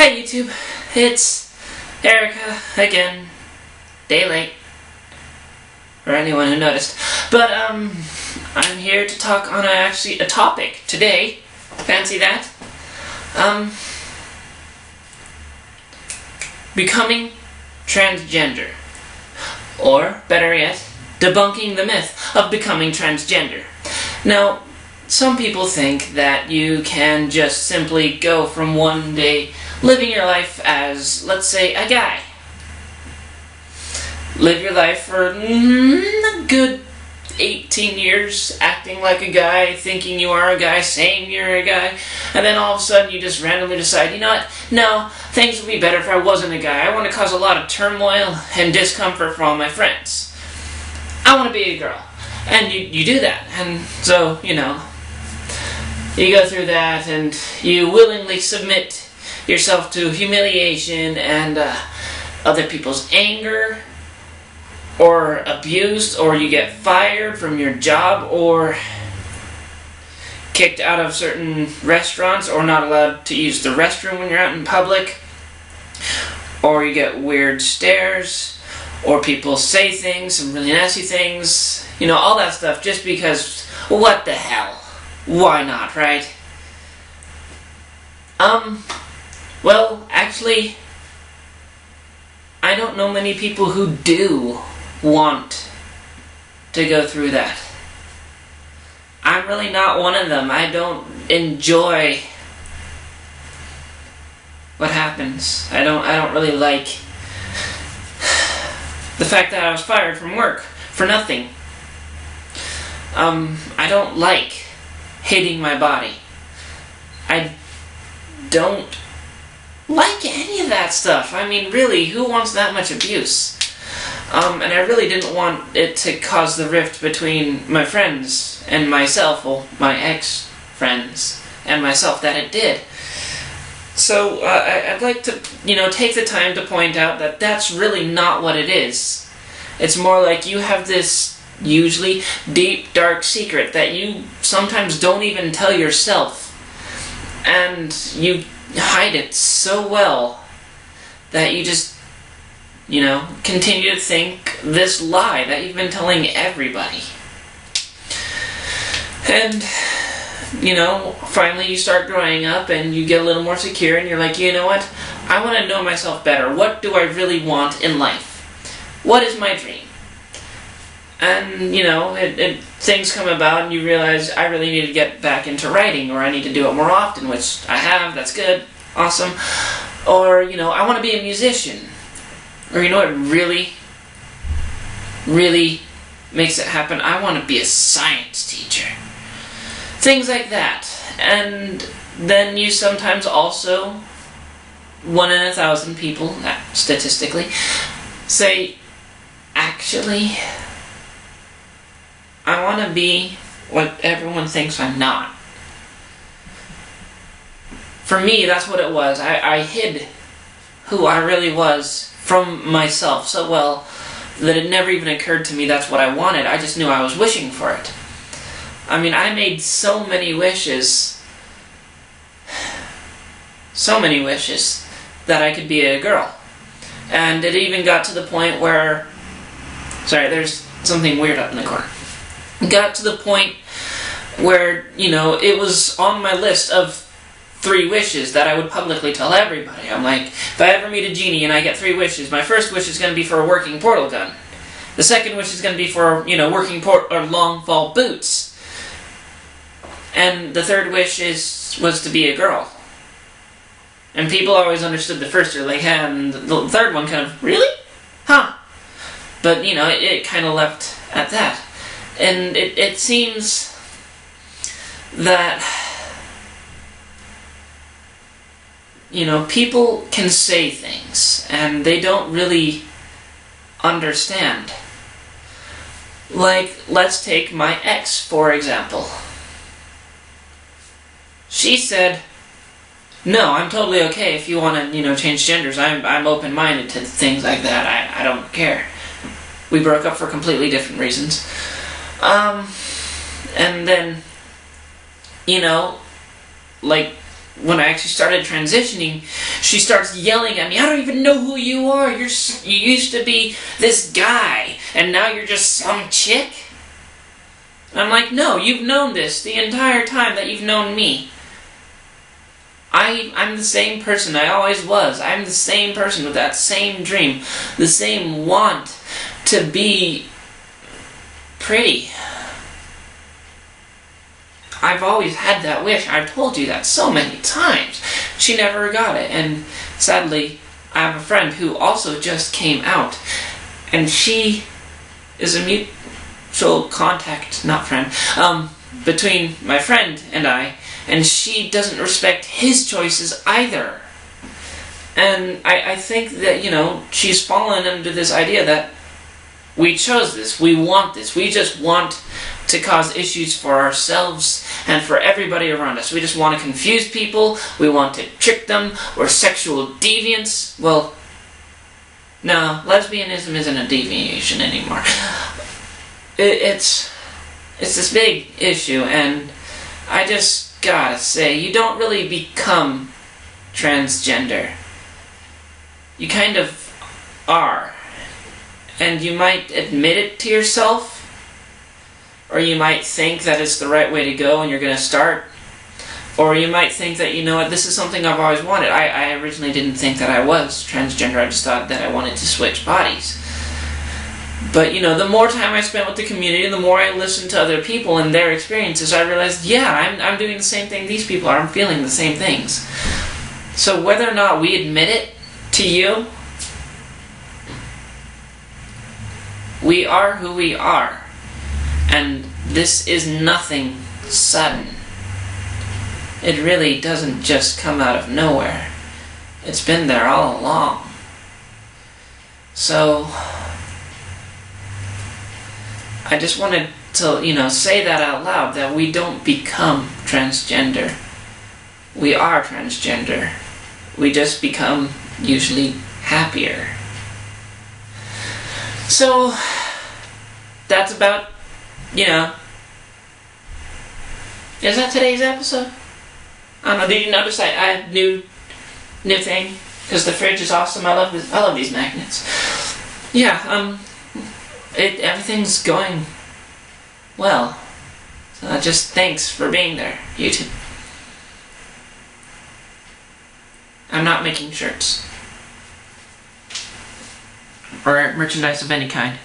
Hi YouTube, it's Erica again, day late, for anyone who noticed, but I'm here to talk on a topic today, fancy that, becoming transgender, or better yet, debunking the myth of becoming transgender. Now, some people think that you can just simply go from one day living your life as, let's say, a guy. Live your life for a good 18 years acting like a guy, thinking you are a guy, saying you're a guy, and then all of a sudden you just randomly decide, you know what, no, things would be better if I wasn't a guy. I want to cause a lot of turmoil and discomfort for all my friends. I want to be a girl. And you do that. And so, you know, you go through that and you willingly submit yourself to humiliation and other people's anger, or abused, or you get fired from your job, or kicked out of certain restaurants, or not allowed to use the restroom when you're out in public, or you get weird stares, or people say things, some really nasty things, you know, all that stuff, just because, what the hell? Why not, right? Well, actually, I don't know many people who do want to go through that. I'm really not one of them. I don't enjoy what happens. I don't really like the fact that I was fired from work for nothing. I don't like hating my body. I don't like any of that stuff. I mean, really, who wants that much abuse? And I really didn't want it to cause the rift between my friends and myself, well, my ex-friends and myself, that it did. So, I'd like to, you know, take the time to point out that that's really not what it is. It's more like you have this usually deep, dark secret that you sometimes don't even tell yourself. And you hide it so well that you just, you know, continue to think this lie that you've been telling everybody. And, you know, finally you start growing up and you get a little more secure and you're like, you know what? I want to know myself better. What do I really want in life? What is my dream? And, you know, things come about and you realize I really need to get back into writing, or I need to do it more often, which I have, that's good, awesome. Or, you know, I want to be a musician. Or, you know what really, really makes it happen? I want to be a science teacher. Things like that. And then you sometimes also, 1 in 1,000 people, statistically, say, actually, I want to be what everyone thinks I'm not. For me, that's what it was. I hid who I really was from myself so well that it never even occurred to me that's what I wanted. I just knew I was wishing for it. I mean, I made so many wishes that I could be a girl. And it even got to the point where, sorry, there's something weird up in the corner. Got to the point where, you know, it was on my list of 3 wishes that I would publicly tell everybody. I'm like, if I ever meet a genie and I get 3 wishes, my first wish is going to be for a working portal gun. The second wish is going to be for, you know, working long fall boots. And the third wish was to be a girl. And people always understood the first, they're like, and the third one kind of, really? Huh. But, you know, it kind of left at that. And it seems that, you know, people can say things and they don't really understand. Like, let's take my ex, for example. She said, no, I'm totally okay if you want to, you know, change genders. I'm open-minded to things like that. I don't care. We broke up for completely different reasons. And then, you know, like when I actually started transitioning, she starts yelling at me, I don't even know who you are. You used to be this guy, and now you're just some chick? And I'm like, no, you've known this the entire time that you've known me. I'm the same person I always was. I'm the same person with that same dream, the same want to be pretty. I've always had that wish. I've told you that so many times. She never got it. And sadly, I have a friend who also just came out. And she is a mutual contact, not friend, between my friend and I. And she doesn't respect his choices either. And I think that, she's fallen under this idea that we chose this, we want this, we just want to cause issues for ourselves and for everybody around us. We just want to confuse people, we want to trick them, we're sexual deviants. Well, no, lesbianism isn't a deviation anymore. It's this big issue, and I just gotta say, you don't really become transgender. You kind of are. And you might admit it to yourself, or you might think that it's the right way to go and you're going to start, or you might think that, you know what, this is something I've always wanted. I originally didn't think that I was transgender, I just thought that I wanted to switch bodies. But, the more time I spent with the community, the more I listened to other people and their experiences, I realized, yeah, I'm doing the same thing these people are, I'm feeling the same things. So whether or not we admit it to you, we are who we are, and this is nothing sudden. It really doesn't just come out of nowhere. It's been there all along. So, I just wanted to, say that out loud, that we don't become transgender. We are transgender. We just become usually happier. So, that's about, is that today's episode? I don't know, did you notice I had new thing? Because the fridge is awesome, I love these magnets. Yeah, everything's going well. So just thanks for being there, YouTube. I'm not making shirts. Or merchandise of any kind.